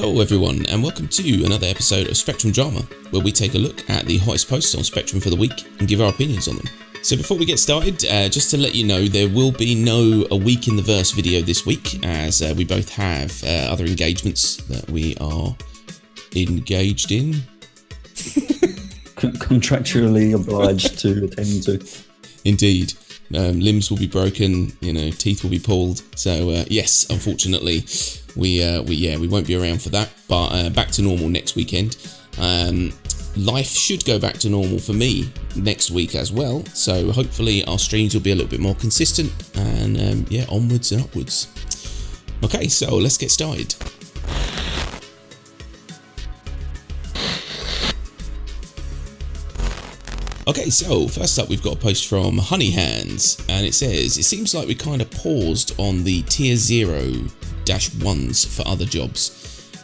Hello everyone, and welcome to another episode of Spectrum Drama, where we take a look at the hottest posts on Spectrum for the week and give our opinions on them. So before we get started, just to let you know, there will be no A Week in the Verse video this week, as we both have other engagements that we are engaged in. Contractually obliged to attend to. Indeed. Limbs will be broken, teeth will be pulled. So yes, unfortunately, we won't be around for that. But back to normal next weekend. Life should go back to normal for me next week as well. So hopefully our streams will be a little bit more consistent, and onwards and upwards. Okay, so let's get started. Okay, so first up we've got a post from Honey Hands, and it says, it seems like we kind of paused on the tier 0-1s for other jobs.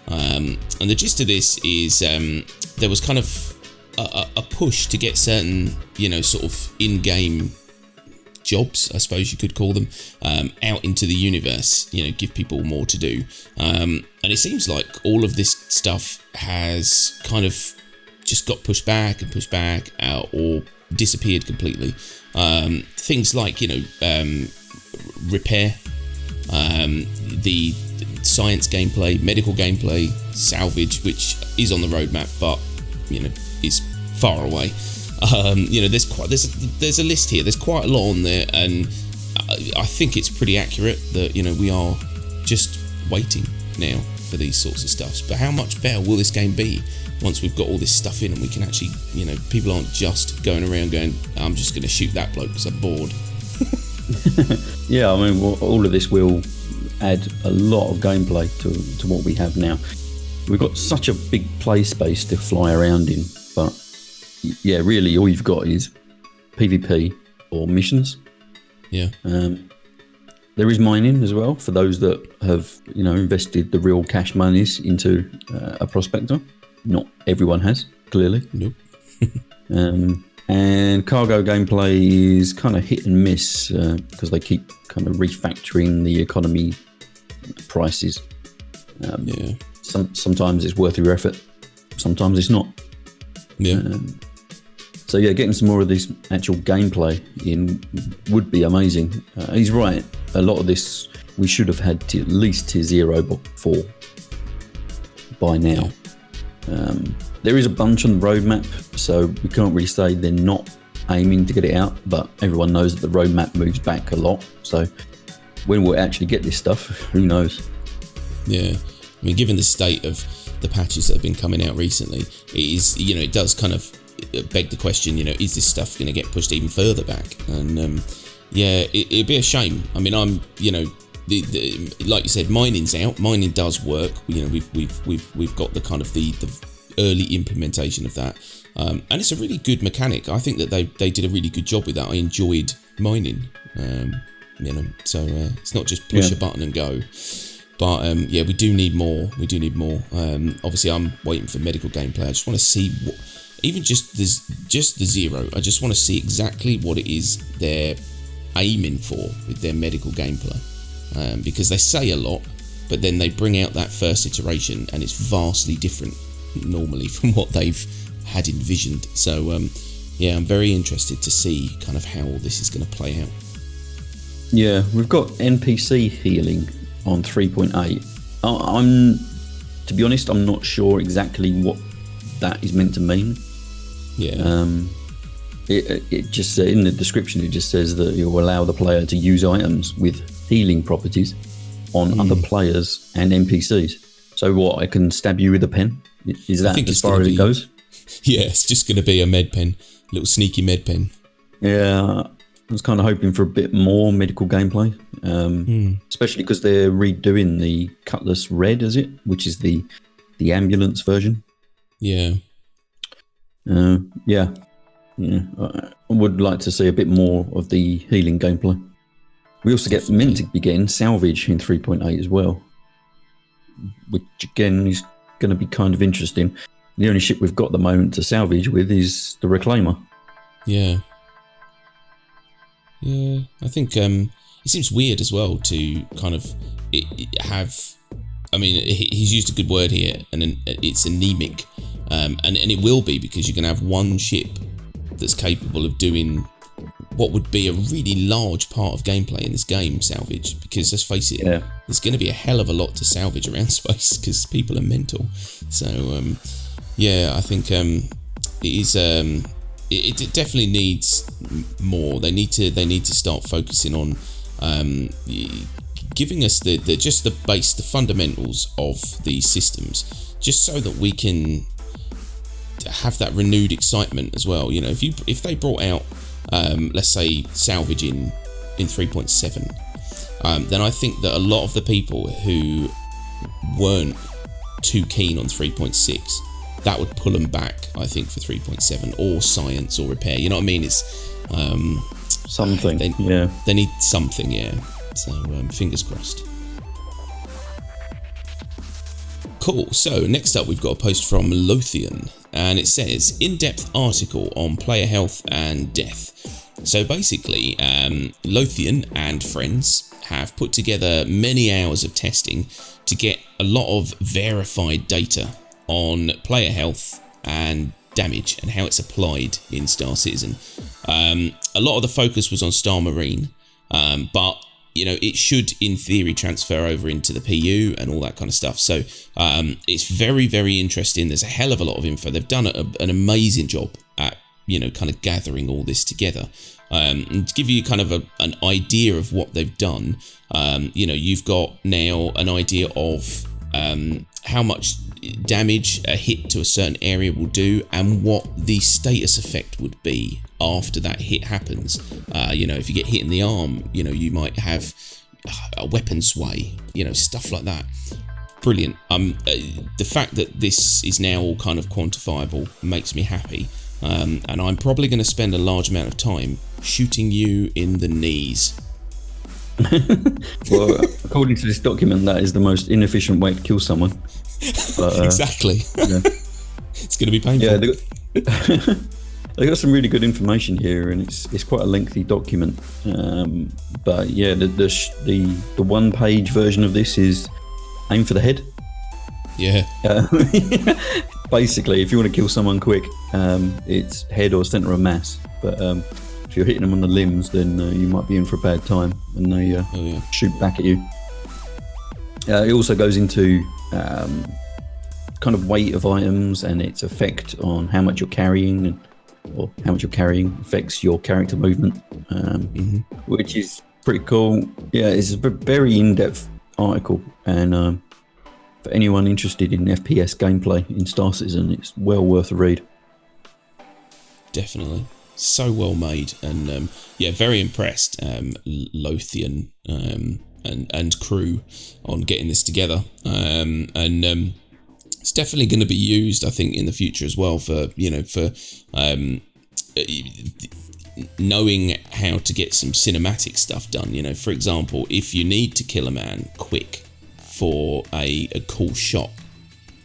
And the gist of this is there was kind of a push to get certain, sort of in-game jobs, I suppose you could call them, out into the universe, give people more to do. And it seems like all of this stuff has kind of just got pushed back or disappeared completely. Things like repair, the science gameplay, medical gameplay, salvage, which is on the roadmap but is far away. There's a list here. There's quite a lot on there, and I think it's pretty accurate that we are just waiting now for these sorts of stuffs. But how much better will this game be once we've got all this stuff in and we can actually, people aren't just going around going, I'm just going to shoot that bloke because I'm bored. Yeah, I mean, all of this will add a lot of gameplay to what we have now. We've got such a big play space to fly around in, but yeah, really all you've got is PvP or missions. Yeah. There is mining as well for those that have, invested the real cash monies into a prospector. Not everyone has, clearly. Nope. And cargo gameplay is kind of hit and miss because they keep kind of refactoring the economy prices. Sometimes it's worth your effort, sometimes it's not. Yeah. So yeah, getting some more of this actual gameplay in would be amazing. He's right. A lot of this we should have had at least tier 0 before by now. Yeah. There is a bunch on the roadmap, so we can't really say they're not aiming to get it out, but everyone knows that the roadmap moves back a lot. So when we'll actually get this stuff, who knows? Yeah, I mean, given the state of the patches that have been coming out recently, it is, it does kind of beg the question, is this stuff going to get pushed even further back? And it'd be a shame. I mean, I'm, like you said, mining's out. Mining does work. We've got the kind of the early implementation of that, and it's a really good mechanic. I think that they did a really good job with that. I enjoyed mining. So it's not just push a button and go. But we do need more. Obviously, I'm waiting for medical gameplay. I just want to see even just the 0. I just want to see exactly what it is they're aiming for with their medical gameplay, because they say a lot, but then they bring out that first iteration and it's vastly different normally from what they've had envisioned. So I'm very interested to see kind of how all this is going to play out. Yeah, we've got NPC healing on 3.8. To be honest, I'm not sure exactly what that is meant to mean. Yeah. It just in the description it just says that it will allow the player to use items with healing properties on other players and NPCs. So what, I can stab you with a pen? Is that as far as it goes? Yeah, it's just going to be a med pen, little sneaky med pen. Yeah, I was kind of hoping for a bit more medical gameplay, especially because they're redoing the Cutlass Red, which is the ambulance version. Yeah. I would like to see a bit more of the healing gameplay. We also get meant to be getting salvage in 3.8 as well, which again is going to be kind of interesting. The only ship we've got at the moment to salvage with is the Reclaimer. Yeah, I think it seems weird as well to kind of have I mean, he's used a good word here, and it's anemic, and it will be, because you're going to have one ship that's capable of doing what would be a really large part of gameplay in this game, salvage. Because let's face it, there's going to be a hell of a lot to salvage around space because people are mental. So I think it is. It definitely needs more. They need to start focusing on giving us the fundamentals of these systems, just so that we can have that renewed excitement as well. You know, if they brought out let's say salvage in 3.7, then I think that a lot of the people who weren't too keen on 3.6, that would pull them back, I think, for 3.7 or science or repair. You know what I mean? It's something. They need something, yeah. So fingers crossed. Cool. So next up, we've got a post from Lothian, and it says, in-depth article on player health and death. So basically, Lothian and friends have put together many hours of testing to get a lot of verified data on player health and damage and how it's applied in Star Citizen. A lot of the focus was on Star Marine, but you know, it should in theory transfer over into the PU and all that kind of stuff. So it's very, very interesting. There's a hell of a lot of info. They've done an amazing job at, you know, kind of gathering all this together. And to give you kind of an idea of what they've done, you know, you've got now an idea of how much damage a hit to a certain area will do and what the status effect would be after that hit happens. You know, if you get hit in the arm, you know, you might have a weapon sway, you know, stuff like that. Brilliant. The fact that this is now all kind of quantifiable makes me happy. And I'm probably going to spend a large amount of time shooting you in the knees. Well, according to this document, that is the most inefficient way to kill someone. But, exactly. Yeah. It's going to be painful. Yeah, they got some really good information here, and it's quite a lengthy document. But yeah, the one-page version of this is aim for the head. Yeah. Basically, if you want to kill someone quick, it's head or centre of mass. But if you're hitting them on the limbs, then you might be in for a bad time, and they shoot back at you. It also goes into kind of weight of items and its effect on how much you're carrying, or how much you're carrying affects your character movement, which is pretty cool. Yeah, it's a very in-depth article, and for anyone interested in FPS gameplay in Star Citizen, it's well worth a read. Definitely. So well made, and very impressed, Lothian and crew on getting this together, and it's definitely going to be used, I think, in the future as well for knowing how to get some cinematic stuff done. You know, for example, if you need to kill a man quick for a cool shot,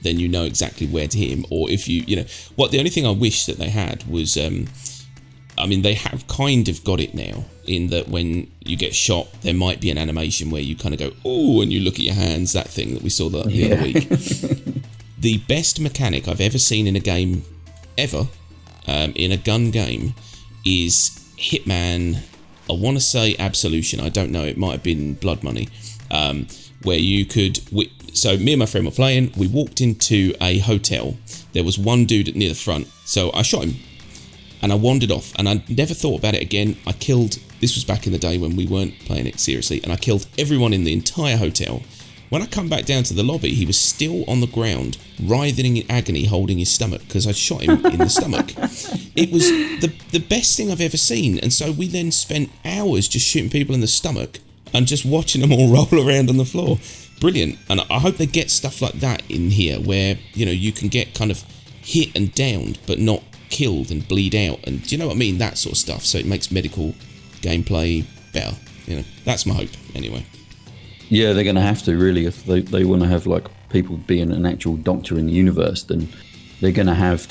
then you know exactly where to hit him. Or if the only thing I wish that they had was, they have kind of got it now, in that when you get shot, there might be an animation where you kind of go, oh, and you look at your hands, that thing that we saw the other week. The best mechanic I've ever seen in a game, ever, in a gun game, is Hitman, I want to say Absolution, I don't know, it might have been Blood Money, where you could... So me and my friend were playing, we walked into a hotel, there was one dude near the front, so I shot him, and I wandered off, and I never thought about it again. I killed... This was back in the day when we weren't playing it seriously, and I killed everyone in the entire hotel. When I come back down to the lobby, he was still on the ground, writhing in agony, holding his stomach, because I shot him in the stomach. It was the best thing I've ever seen, and so we then spent hours just shooting people in the stomach and just watching them all roll around on the floor. Brilliant. And I hope they get stuff like that in here, where, you know, you can get kind of hit and downed, but not killed and bleed out, and do you know what I mean? That sort of stuff. So it makes medical gameplay better. You know, that's my hope, anyway. Yeah, they're going to have to, really, if they want to have like people being an actual doctor in the universe, then they're going to have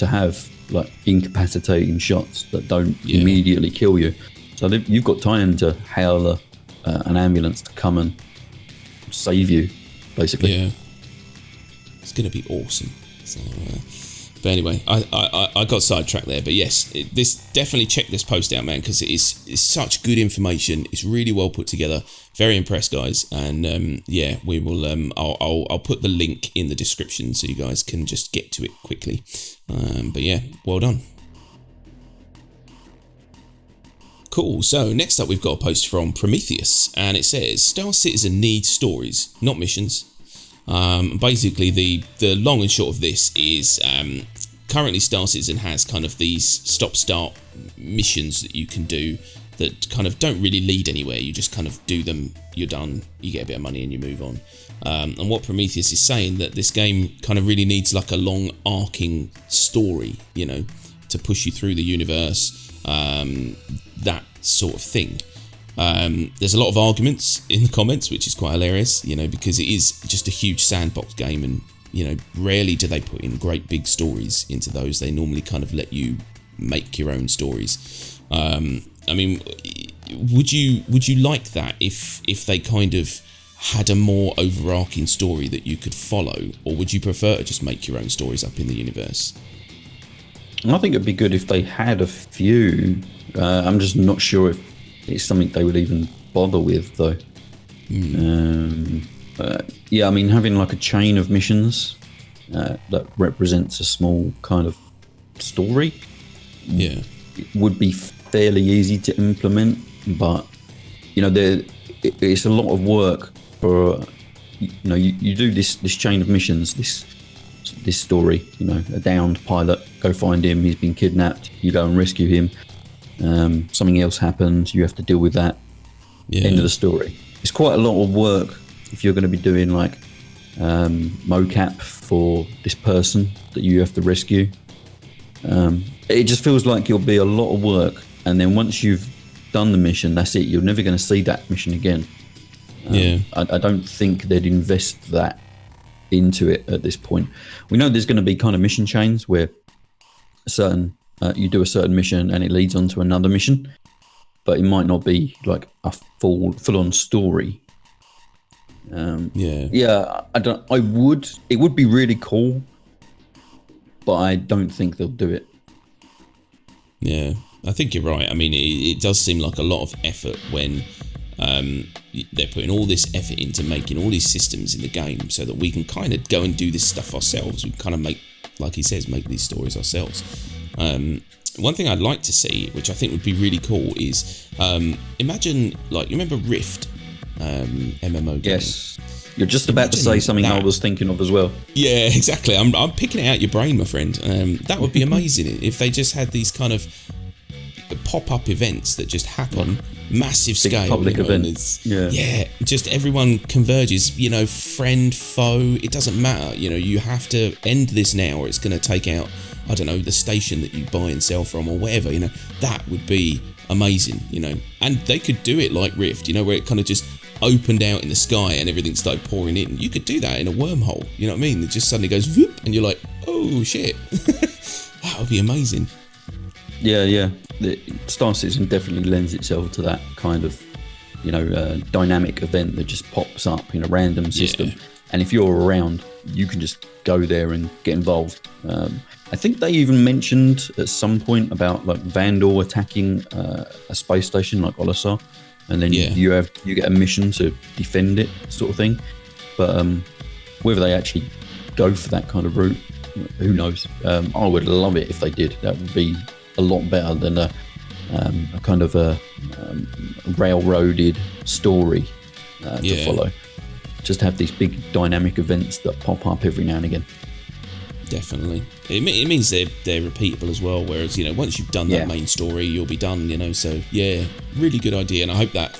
like incapacitating shots that don't immediately kill you. So you've got time to hail an ambulance to come and save you, basically. Yeah, It's going to be awesome. So, but anyway, I got sidetracked there. But yes, this definitely check this post out, man, because it's such good information. It's really well put together. Very impressed, guys. And yeah, we will. I'll put the link in the description so you guys can just get to it quickly. But yeah, well done. Cool. So next up, we've got a post from Prometheus, and it says Star Citizen needs stories, not missions. Basically, the long and short of this is currently Star Citizen has kind of these stop-start missions that you can do that kind of don't really lead anywhere. You just kind of do them, you're done, you get a bit of money and you move on. And what Prometheus is saying, that this game kind of really needs like a long arcing story, you know, to push you through the universe, that sort of thing. There's a lot of arguments in the comments, which is quite hilarious, you know, because it is just a huge sandbox game, and you know, rarely do they put in great big stories into those. They normally kind of let you make your own stories. I mean, would you like that if they kind of had a more overarching story that you could follow, or would you prefer to just make your own stories up in the universe? I think it'd be good if they had a few. I'm just not sure if it's something they would even bother with, though. Yeah, I mean, having like a chain of missions that represents a small kind of story, yeah, would be fairly easy to implement. But you know, it's a lot of work for, you know, you do this chain of missions, this story. You know, a downed pilot, go find him. He's been kidnapped. You go and rescue him. Something else happens, you have to deal with that. End of the story. It's quite a lot of work if you're going to be doing like mocap for this person that you have to rescue. It just feels like it'll be a lot of work, and then once you've done the mission, that's it. You're never going to see that mission again. I don't think they'd invest that into it at this point. We know there's going to be kind of mission chains where you do a certain mission and it leads on to another mission, but it might not be like a full-on story. It would be really cool, but I don't think they'll do it. Yeah, I think you're right. I mean, it does seem like a lot of effort when they're putting all this effort into making all these systems in the game so that we can kind of go and do this stuff ourselves. We can kind of make, like he says, make these stories ourselves. One thing I'd like to see, which I think would be really cool, is imagine, like, you remember Rift, MMO game? Yes. You're just about to say something I was thinking of as well. Yeah, exactly. I'm picking it out your brain, my friend. That would be amazing if they just had these kind of pop-up events that just happen, massive scale, public events. Yeah, just everyone converges, you know, friend, foe, it doesn't matter, you know, you have to end this now or it's going to take out, I don't know, the station that you buy and sell from or whatever, you know. That would be amazing, you know. And they could do it like Rift, you know, where it kind of just opened out in the sky and everything started pouring in. You could do that in a wormhole, you know what I mean? It just suddenly goes whoop and you're like, oh shit. That would be amazing. Yeah. The Star Citizen definitely lends itself to that kind of, you know, dynamic event that just pops up in a random system. Yeah. And if you're around, you can just go there and get involved. I think they even mentioned at some point about like Vandal attacking a space station like Olisar, and then you get a mission to defend it, sort of thing. But whether they actually go for that kind of route, who knows? I would love it if they did. That would be a lot better than a kind of a railroaded story to follow. Just have these big dynamic events that pop up every now and again. Definitely. It means they're repeatable as well, whereas, you know, once you've done that main story, you'll be done, you know. So yeah, really good idea, and I hope that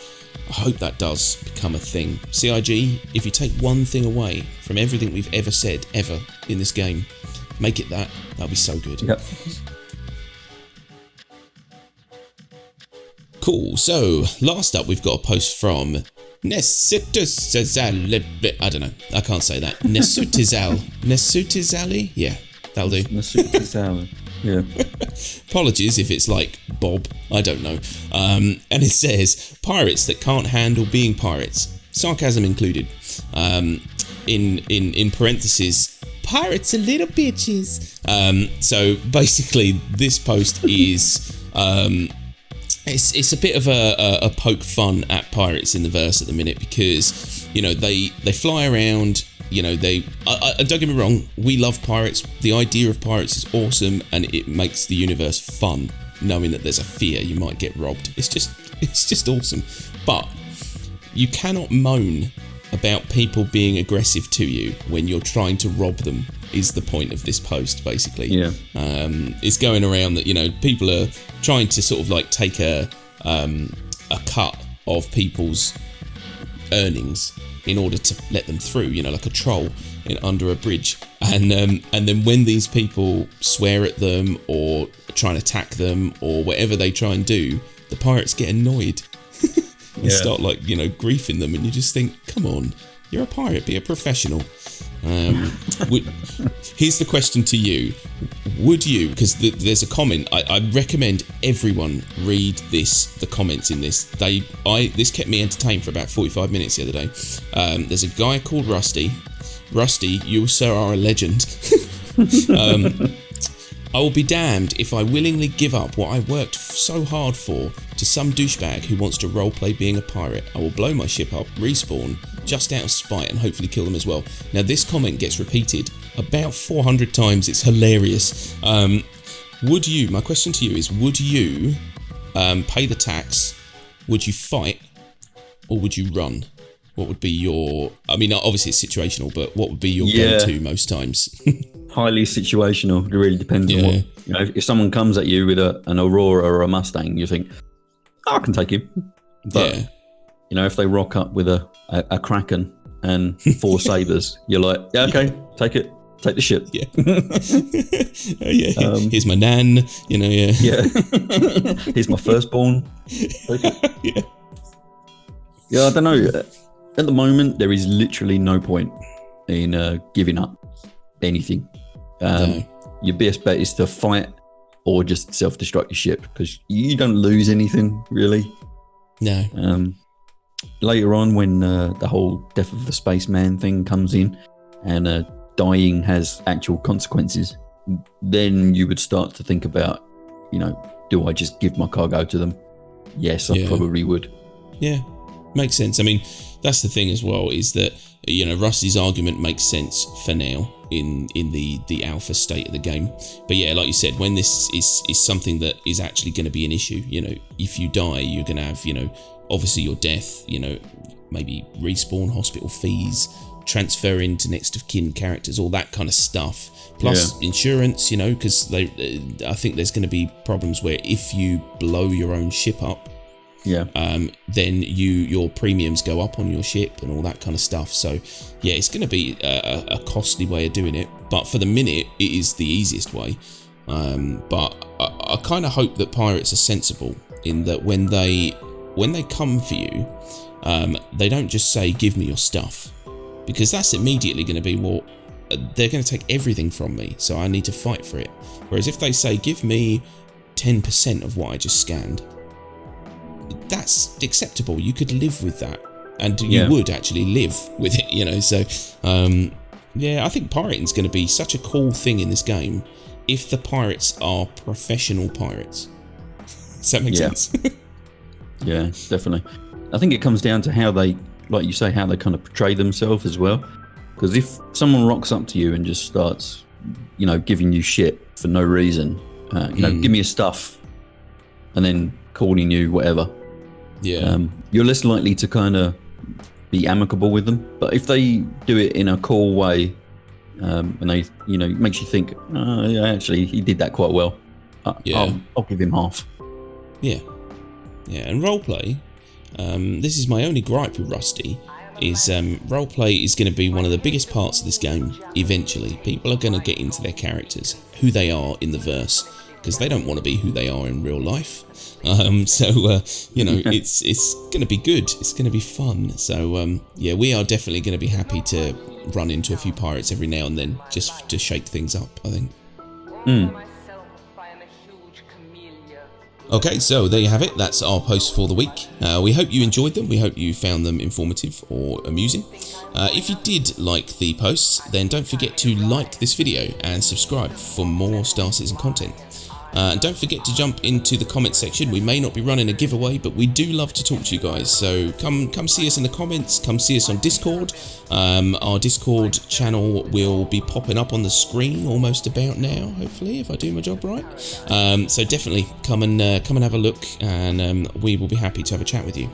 does become a thing. CIG, if you take one thing away from everything we've ever said ever in this game, make it that. That'll be so good. Yep. Cool. So last up, we've got a post from Nesutizal. I don't know. I can't say that. Nesutizali? Yeah, that'll do. Nesutizal. Yeah. Apologies if it's like Bob. I don't know. And it says, pirates that can't handle being pirates. Sarcasm included. In parentheses, pirates are little bitches. So basically, this post is it's a bit of a poke fun at pirates in the verse at the minute, because they fly around. Don't get me wrong, we love pirates. The idea of pirates is awesome, and it makes the universe fun, knowing that there's a fear you might get robbed. It's just awesome. But you cannot moan about people being aggressive to you when you're trying to rob them, is the point of this post, basically. Yeah. It's going around that, people are trying to sort of like take a cut of people's earnings in order to let them through, like a troll under a bridge. And then when these people swear at them or try and attack them or whatever they try and do, the pirates get annoyed and start griefing them, and you just think, come on, you're a pirate, be a professional. Here's the question to you: would you? Because there's a comment. I recommend everyone read the comments in this. This kept me entertained for about 45 minutes the other day. There's a guy called Rusty. Rusty, you sir are a legend. I will be damned if I willingly give up what I worked so hard for to some douchebag who wants to roleplay being a pirate. I will blow my ship up, respawn, just out of spite, and hopefully kill them as well. Now, this comment gets repeated about 400 times. It's hilarious. My question to you is, would you pay the tax? Would you fight? Or would you run? What would be your... I mean, obviously it's situational, but what would be your go-to most times? Highly situational. It really depends on what... if someone comes at you with an Aurora or a Mustang, you think, I can take him. But, if they rock up with a Kraken and 4 sabres, you're like, yeah, okay, take it. Take the ship. Yeah. Here's my nan, Yeah. Here's my firstborn. Yeah. Yeah, I don't know. At the moment, there is literally no point in giving up anything. No. Your best bet is to fight or just self-destruct your ship, because you don't lose anything, really. No. Later on, when the whole death of the spaceman thing comes in and dying has actual consequences, then you would start to think about, do I just give my cargo to them? Yes, I probably would. Yeah, makes sense. I mean, that's the thing as well, is that, Rusty's argument makes sense for now in the alpha state of the game. But yeah, like you said, when this is something that is actually going to be an issue, if you die, you're going to have, obviously your death, maybe respawn, hospital fees, transfer into next of kin characters, all that kind of stuff. Plus insurance, because I think there's going to be problems where if you blow your own ship up, then your premiums go up on your ship and all that kind of stuff. So yeah, it's going to be a costly way of doing it, but for the minute it is the easiest way. But I kind of hope that pirates are sensible in that when they come for you, they don't just say, give me your stuff, because that's immediately going to be, well, they're going to take everything from me, so I need to fight for it. Whereas if they say, give me 10% of what I just scanned, that's acceptable. You could live with that, and you would actually live with it, so I think pirating's going to be such a cool thing in this game if the pirates are professional pirates. Does that make sense? Yeah, definitely. I think it comes down to how they, like you say, how they kind of portray themselves as well. Because if someone rocks up to you and just starts, giving you shit for no reason, give me your stuff, and then calling you whatever, you're less likely to kind of be amicable with them. But if they do it in a cool way, and they, makes you think, actually, he did that quite well. I'll give him half. Yeah. Yeah, and roleplay, this is my only gripe with Rusty, is roleplay is going to be one of the biggest parts of this game eventually. People are going to get into their characters, who they are in the verse, because they don't want to be who they are in real life. It's going to be good. It's going to be fun. So, we are definitely going to be happy to run into a few pirates every now and then, just to shake things up, I think. Okay, so there you have it. That's our posts for the week. We hope you enjoyed them. We hope you found them informative or amusing. If you did like the posts, then don't forget to like this video and subscribe for more Star Citizen content. And don't forget to jump into the comment section. We may not be running a giveaway, but we do love to talk to you guys. So come see us in the comments. Come see us on Discord. Our Discord channel will be popping up on the screen almost about now, hopefully, if I do my job right. So definitely come and have a look, and we will be happy to have a chat with you.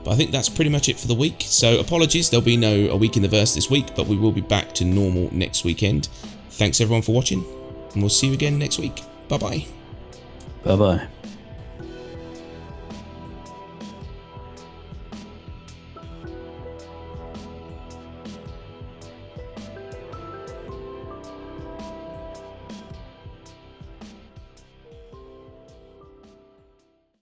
But I think that's pretty much it for the week. So apologies, there'll be no A Week in the Verse this week, but we will be back to normal next weekend. Thanks everyone for watching, and we'll see you again next week. Bye-bye. Bye-bye.